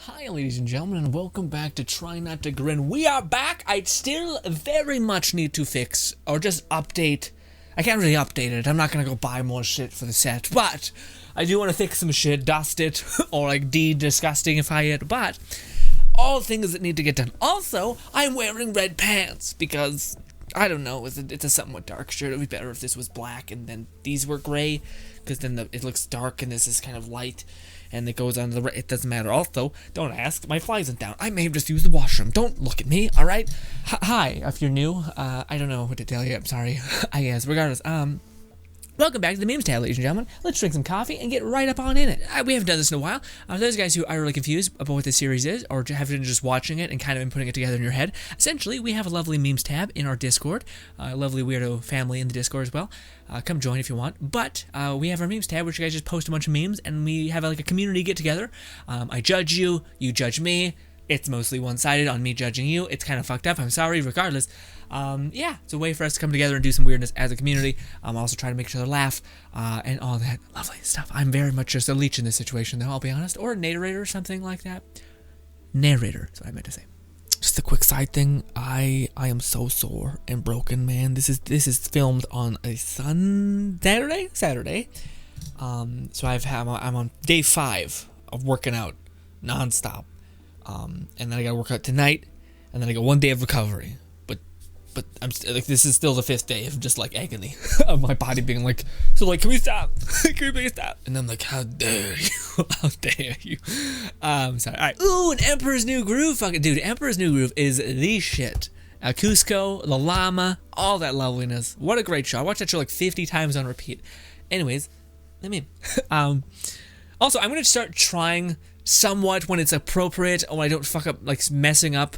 Hi, ladies and gentlemen, and welcome back to Try Not to Grin. We are back. I still very much need to fix, or just update. I can't really update it. I'm not going to go buy more shit for the set, but I do want to fix some shit, dust it, or like de-disgustingify it, but all things that need to get done. Also, I'm wearing red pants because, I don't know, it's a somewhat dark shirt. It would be better if this was black and then these were gray, because then it looks dark and this is kind of light. And it goes on to the it doesn't matter. Also, don't ask, my fly isn't down. I may have just used the washroom. Don't look at me, alright? Hi, if you're new, I don't know what to tell you, I'm sorry. I guess, regardless, welcome back to the Memes tab, ladies and gentlemen. Let's drink some coffee and get right up on in it. We haven't done this in a while. Those guys who are really confused about what this series is, or have been just watching it and kind of been putting it together in your head, essentially, we have a lovely Memes tab in our Discord, a lovely weirdo family in the Discord as well. Come join if you want. But we have our Memes tab, which you guys just post a bunch of memes, and we have like a community get-together. I judge you, you judge me. It's mostly one-sided on me judging you. It's kind of fucked up. I'm sorry, regardless. Yeah, it's a way for us to come together and do some weirdness as a community. Also try to make each other laugh, and all that lovely stuff. I'm very much just a leech in this situation, though, I'll be honest. Or a narrator or something like that. Narrator, that's what I meant to say. Just a quick side thing. I am so sore and broken, man. This is filmed on a Saturday. So I'm on day 5 of working out nonstop. And then I gotta work out tonight, and then I got 1 day of recovery. But I'm like, this is still the 5th day of just like agony of my body being like, so like, can we stop? Can we please stop? And I'm like, how dare you? How dare you? Sorry. All right. Ooh, an Emperor's New Groove. Fucking dude, Emperor's New Groove is the shit. Cusco, the llama, all that loveliness. What a great show. I watched that show like 50 times on repeat. Anyways, also, I'm gonna start trying somewhat when it's appropriate, or when I don't fuck up, like messing up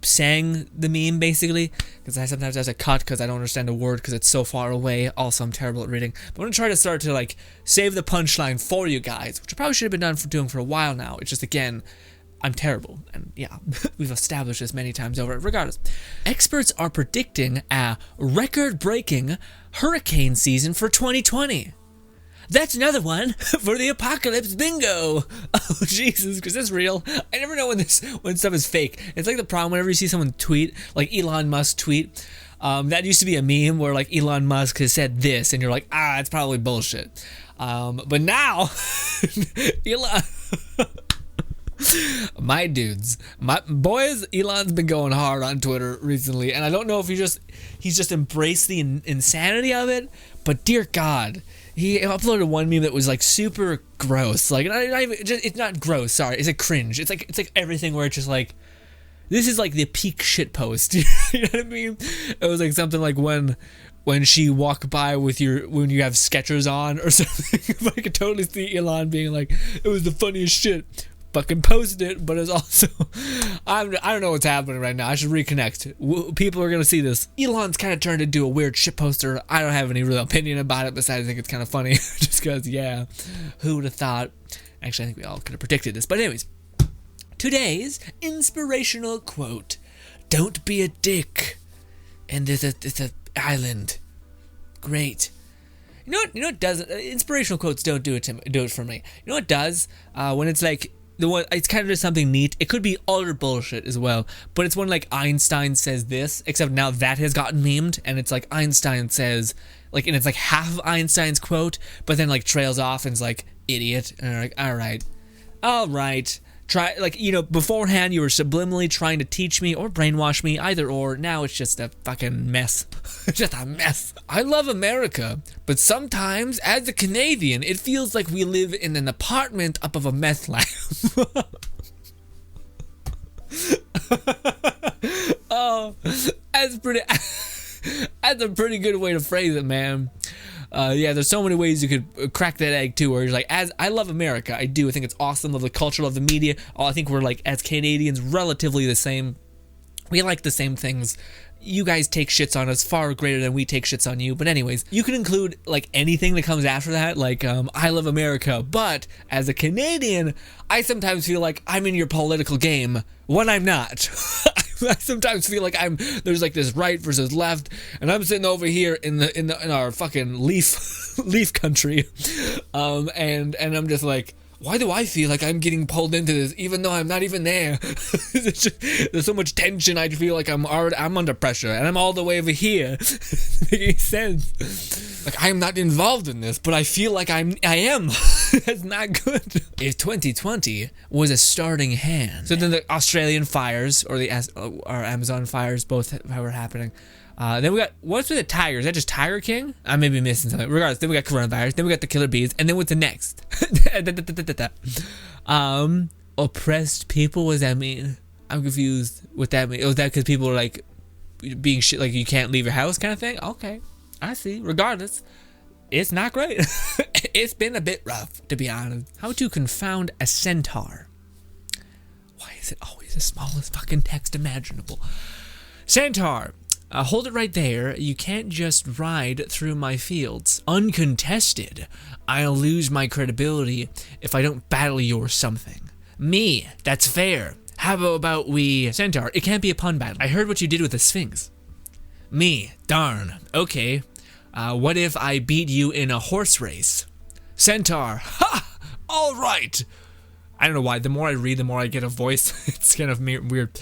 saying the meme, basically, because I sometimes have to cut because I don't understand a word because it's so far away. Also, I'm terrible at reading, but I'm gonna try to start to like save the punchline for you guys, which I probably should have been doing for a while now. It's just, again, I'm terrible, and yeah, we've established this many times over. Regardless, experts are predicting a record-breaking hurricane season for 2020. That's another one for the apocalypse bingo. Oh, Jesus, because that's real. I never know when stuff is fake. It's like the problem whenever you see someone tweet, like Elon Musk tweet. That used to be a meme where like Elon Musk has said this, and you're like, it's probably bullshit. But now, Elon, my dudes, my boys, Elon's been going hard on Twitter recently, and I don't know if he's just embraced the insanity of it, but dear God. He uploaded one meme that was like super gross. Like, it's not gross. Sorry, it's a cringe. It's like everything where it's just like, this is like the peak shit post. You know what I mean? It was like something like when she walk by when you have Skechers on or something. I could totally see Elon being like, it was the funniest shit. Fucking posted it, but it's also I don't know what's happening right now. I should reconnect. People are gonna see this. Elon's kind of turned into a weird shit poster. I don't have any real opinion about it besides I think it's kind of funny. Just because, yeah, who would have thought? Actually, I think we all could have predicted this. But anyways, today's inspirational quote: "Don't be a dick." And there's a island. Great. You know what doesn't? Inspirational quotes don't do it for me. You know what does? When it's like. It's kind of just something neat. It could be utter bullshit as well, but it's when like Einstein says this, except now that has gotten memed, and it's like Einstein says, like, and it's like half of Einstein's quote, but then like trails off and it's like, idiot, and they're like, all right, try, like, you know, beforehand you were subliminally trying to teach me or brainwash me, either or. Now it's just a fucking mess. Just a mess. I love America, but sometimes as a Canadian it feels like we live in an apartment up of a meth lab. Oh, that's a pretty good way to phrase it, man. Yeah, there's so many ways you could crack that egg too, where you're like, as I love America, I do. I think it's awesome. Love the culture, love the media. I think we're like, as Canadians, relatively the same. We like the same things. You guys take shits on us far greater than we take shits on you. But anyways, you can include like anything that comes after that, like I love America, but as a Canadian, I sometimes feel like I'm in your political game when I'm not. I sometimes feel like there's like this right versus left, and I'm sitting over here in our fucking leaf country, and I'm just like, Why do I feel like I'm getting pulled into this even though I'm not even there? There's so much tension. I feel like I'm under pressure and I'm all the way over here. Making sense. Like I'm not involved in this, but I feel like I am. That's not good. If 2020 was a starting hand, so then the Australian fires or or Amazon fires both were happening. Then we got, what's with the tigers? Is that just Tiger King? I may be missing something. Regardless, then we got coronavirus, then we got the killer bees, and then what's the next? Oppressed people, what does that mean? I'm confused what that means. Oh, is that because people are like being shit, like you can't leave your house kind of thing? Okay, I see. Regardless, it's not great. It's been a bit rough, to be honest. How to confound a centaur? Why is it always the smallest fucking text imaginable? Centaur. Hold it right there. You can't just ride through my fields. Uncontested. I'll lose my credibility if I don't battle you or something. Me. That's fair. How about we... Centaur. It can't be a pun battle. I heard what you did with the Sphinx. Me. Darn. Okay. What if I beat you in a horse race? Centaur. Ha! All right. I don't know why. The more I read, the more I get a voice. It's kind of weird.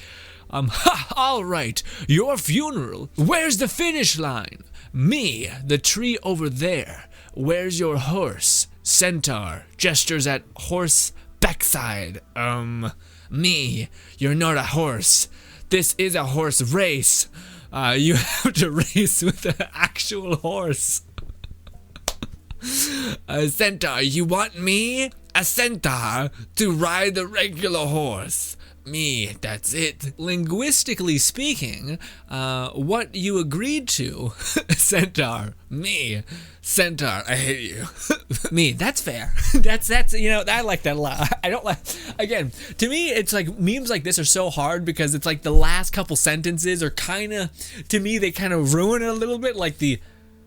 All right, your funeral. Where's the finish line? Me, the tree over there. Where's your horse? Centaur, gestures at horse backside. Me, you're not a horse. This is a horse race. You have to race with the actual horse. Centaur, you want me, a centaur, to ride the regular horse? Me, that's it. Linguistically speaking, what you agreed to, Centaur. Me, Centaur, I hate you. Me, that's fair. That's you know, I like that a lot. I don't like, again, to me, it's like memes like this are so hard because it's like the last couple sentences are kind of, to me, they kind of ruin it a little bit, like the,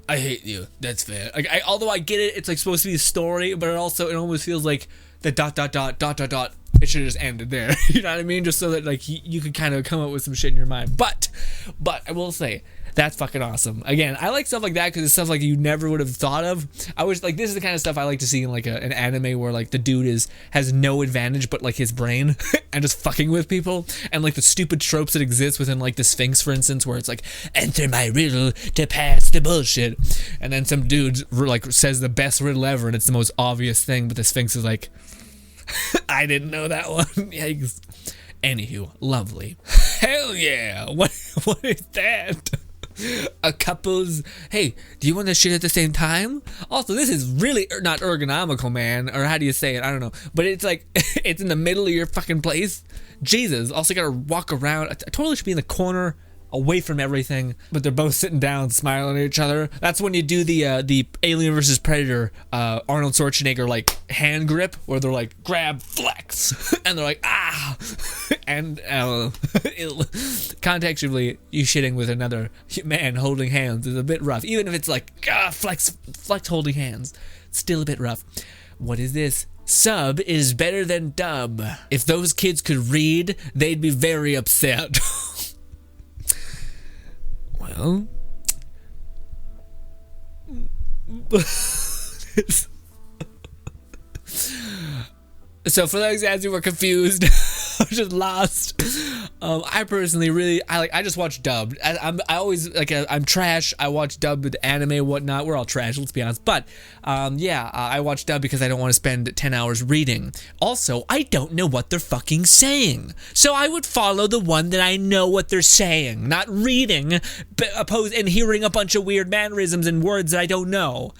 I hate you, that's fair. Like, although I get it, it's like supposed to be a story, but it almost feels like the ... It should have just ended there. You know what I mean? Just so that like you could kind of come up with some shit in your mind. But I will say that's fucking awesome. Again, I like stuff like that because it's stuff like you never would have thought of. I was like, this is the kind of stuff I like to see in like an anime where like the dude has no advantage but like his brain and just fucking with people, and like the stupid tropes that exist within like the Sphinx, for instance, where it's like enter my riddle to pass the bullshit, and then some dude like says the best riddle ever and it's the most obvious thing, but the Sphinx is like, I didn't know that one. Yikes. Anywho, lovely. Hell yeah. What is that? A couple's, hey, do you want to shit at the same time? Also, this is really not ergonomical, man. Or how do you say it? I don't know. But it's like, it's in the middle of your fucking place. Jesus. Also gotta walk around. I totally should be in the corner, away from everything, but they're both sitting down smiling at each other. That's when you do the Alien vs Predator Arnold Schwarzenegger like hand grip where they're like grab flex and they're like ah and contextually you shitting with another man holding hands is a bit rough, even if it's like flex holding hands, still a bit rough. What is this? Sub is better than dub. If those kids could read, they'd be very upset. Well, so for those guys who were confused, I was just lost. I personally I just watch dubbed. I always like I'm trash. I watch dubbed with anime and whatnot. We're all trash, let's be honest. But I watch dubbed because I don't want to spend 10 hours reading. Also, I don't know what they're fucking saying, so I would follow the one that I know what they're saying, not reading, and hearing a bunch of weird mannerisms and words that I don't know.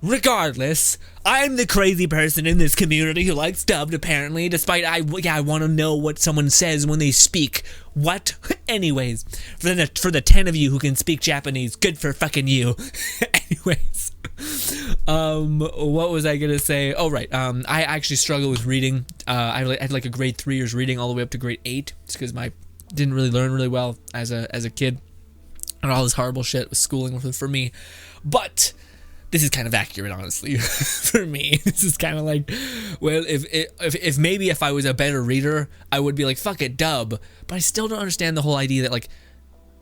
Regardless, I'm the crazy person in this community who likes dubbed, apparently, despite I want to know what someone says when they speak. What? Anyways, for the 10 of you who can speak Japanese, good for fucking you. Anyways, what was I gonna say? Oh, right, I actually struggle with reading. I had like a grade 3 years reading all the way up to grade 8, just because didn't really learn really well as a kid, and all this horrible shit with schooling for me, but this is kind of accurate, honestly, for me. This is kind of like, well, if maybe if I was a better reader, I would be like, fuck it, dub. But I still don't understand the whole idea that, like,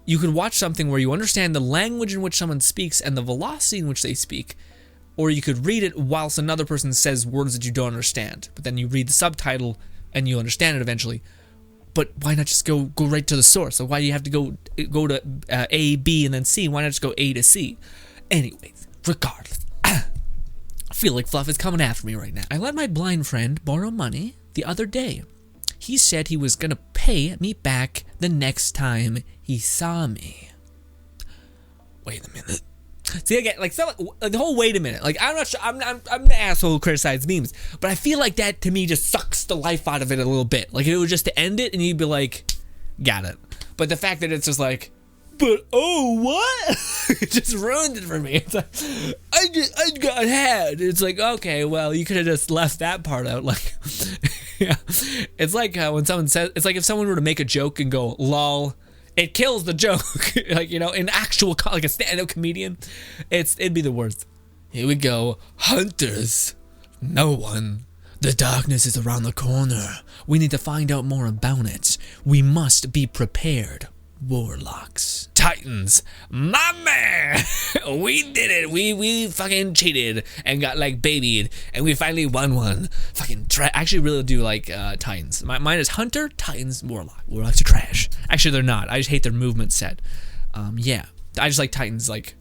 you can watch something where you understand the language in which someone speaks and the velocity in which they speak, or you could read it whilst another person says words that you don't understand, but then you read the subtitle and you understand it eventually. But why not just go right to the source? So why do you have to go to A, B, and then C? Why not just go A to C? Anyways, regardless, I feel like Fluff is coming after me right now. I let my blind friend borrow money the other day. He said he was gonna pay me back the next time he saw me. Wait a minute. See, again, like the whole wait a minute. Like, I'm not sure. I'm the asshole who criticizes memes, but I feel like that to me just sucks the life out of it a little bit. Like, if it was just to end it, and you'd be like, got it. But the fact that it's just like, but oh what? It just ruined it for me. It's like, I got had. It's like, okay, well, you could have just left that part out. Like, yeah, it's like when someone says, it's like if someone were to make a joke and go, lol. It kills the joke. Like, you know, an actual, like a stand-up comedian, it'd be the worst. Here we go. Hunters. No one. The darkness is around the corner. We need to find out more about it. We must be prepared. Warlocks. Titans. My man! We did it. We fucking cheated and got like babied and we finally won one. Fucking I actually really do like Titans. Mine is Hunter, Titans, Warlock. Warlocks are trash. Actually, they're not. I just hate their movement set. Yeah. I just like Titans. Like,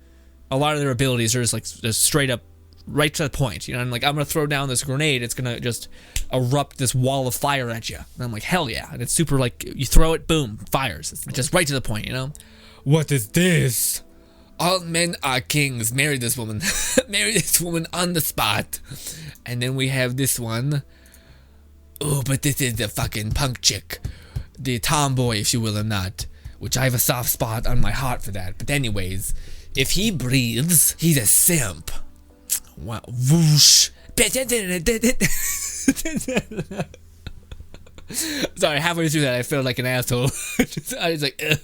a lot of their abilities are just like just straight up right to the point. You know, I'm like, I'm gonna throw down this grenade. It's gonna just erupt this wall of fire at you. And I'm like, hell yeah. And it's super like, you throw it, boom, fires. It's just right to the point, you know? What is this? All men are kings. Marry this woman. Marry this woman on the spot. And then we have this one. Oh, but this is the fucking punk chick. The tomboy, if you will or not. Which I have a soft spot on my heart for that. But anyways, if he breathes, he's a simp. Wow. Whoosh. Sorry, halfway through that I felt like an asshole. I was like, ugh,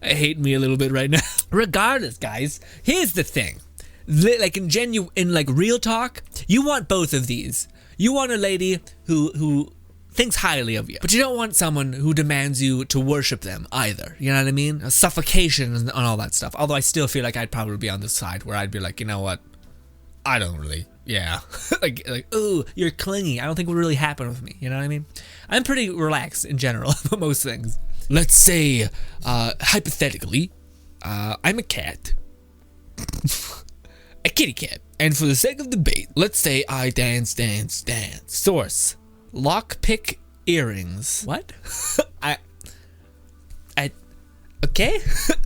I hate me a little bit right now. Regardless, guys, here's the thing. Like in like real talk, you want both of these. You want a lady who thinks highly of you, but you don't want someone who demands you to worship them either. You know what I mean? A suffocation and all that stuff. Although I still feel like I'd probably be on the side where I'd be like, you know what? I don't really, yeah. like, ooh, you're clingy. I don't think it would really happen with me. You know what I mean? I'm pretty relaxed in general about most things. Let's say, hypothetically, I'm a cat. A kitty cat. And for the sake of debate, let's say I dance. Source. Lockpick earrings. What? Okay.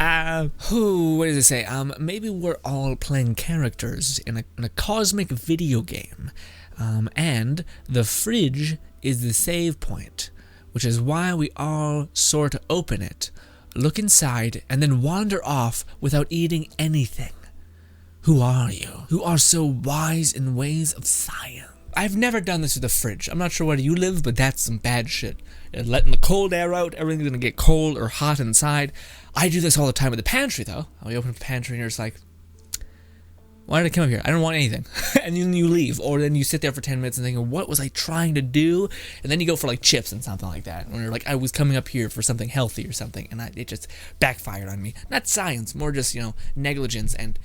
What does it say? Maybe we're all playing characters in a cosmic video game. And the fridge is the save point, which is why we all sort of open it, look inside, and then wander off without eating anything. Who are you? Who are so wise in ways of science? I've never done this with the fridge. I'm not sure where you live, but that's some bad shit. Letting the cold air out, everything's gonna get cold or hot inside. I do this all the time with the pantry, though. We open up the pantry and you're just like, why did I come up here? I don't want anything. And then you leave, or then you sit there for 10 minutes and think, what was I trying to do? And then you go for like chips and something like that. And you're like, I was coming up here for something healthy or something, and it just backfired on me. Not science, more just, negligence and,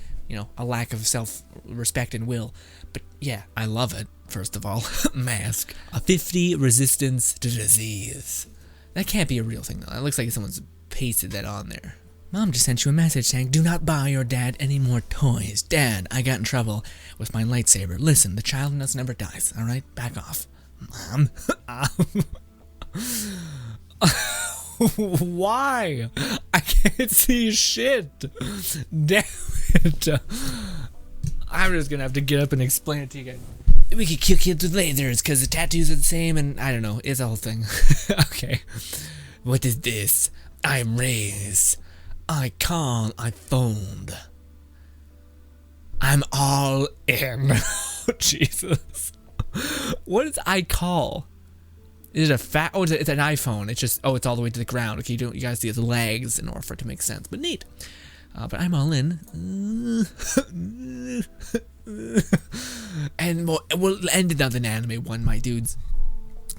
a lack of self-respect and will. But yeah, I love it. First of all, mask. A 50 resistance to disease. That can't be a real thing, though. It looks like someone's pasted that on there. Mom just sent you a message saying, do not buy your dad any more toys. Dad, I got in trouble with my lightsaber. Listen, the child in us never dies, alright? Back off. Mom. Why? I can't see shit. Damn it. I'm just gonna have to get up and explain it to you guys. We could kill kids with lasers because the tattoos are the same, and I don't know, it's a whole thing. Okay. What is this? I'm raised. I call, I phoned. I'm all in. Oh, Jesus. What is I call? Is it a fat? Oh, it's an iPhone. It's just, it's all the way to the ground. Okay, you guys see the legs in order for it to make sense, but neat. But I'm all in. And we'll end it on an anime one, my dudes.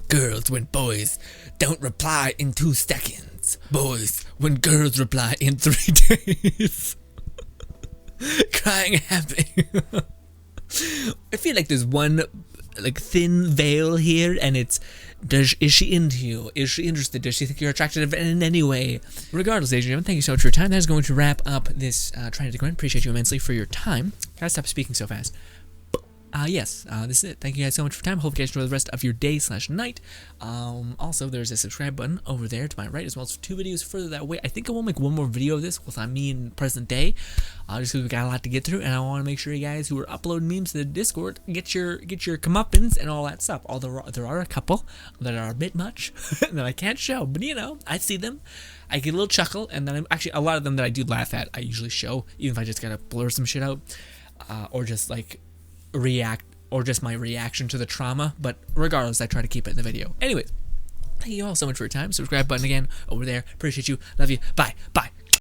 Girls when boys don't reply in 2 seconds. Boys when girls reply in 3 days. Crying happy. I feel like there's one like thin veil here, and it's is she into you? Is she interested? Does she think you're attractive in any way? Regardless, ladies and gentlemen, thank you so much for your time. That is going to wrap up this Trying Not to Grin. Appreciate you immensely for your time. Gotta stop speaking so fast. Yes, this is it. Thank you guys so much for your time. Hope you guys enjoy the rest of your day/night. Also, there's a subscribe button over there to my right, as well as 2 videos further that way. I think I will make one more video of this with me in present day, just because we got a lot to get through, and I want to make sure you guys who are uploading memes to the Discord get your comeuppance and all that stuff. Although there are a couple that are a bit much that I can't show, but you know, I see them. I get a little chuckle, and then actually a lot of them that I do laugh at, I usually show, even if I just gotta blur some shit out, or just like react, or just my reaction to the trauma. But regardless, I try to keep it in the video. Anyways, thank you all so much for your time. Subscribe button again over there. Appreciate you. Love you. Bye.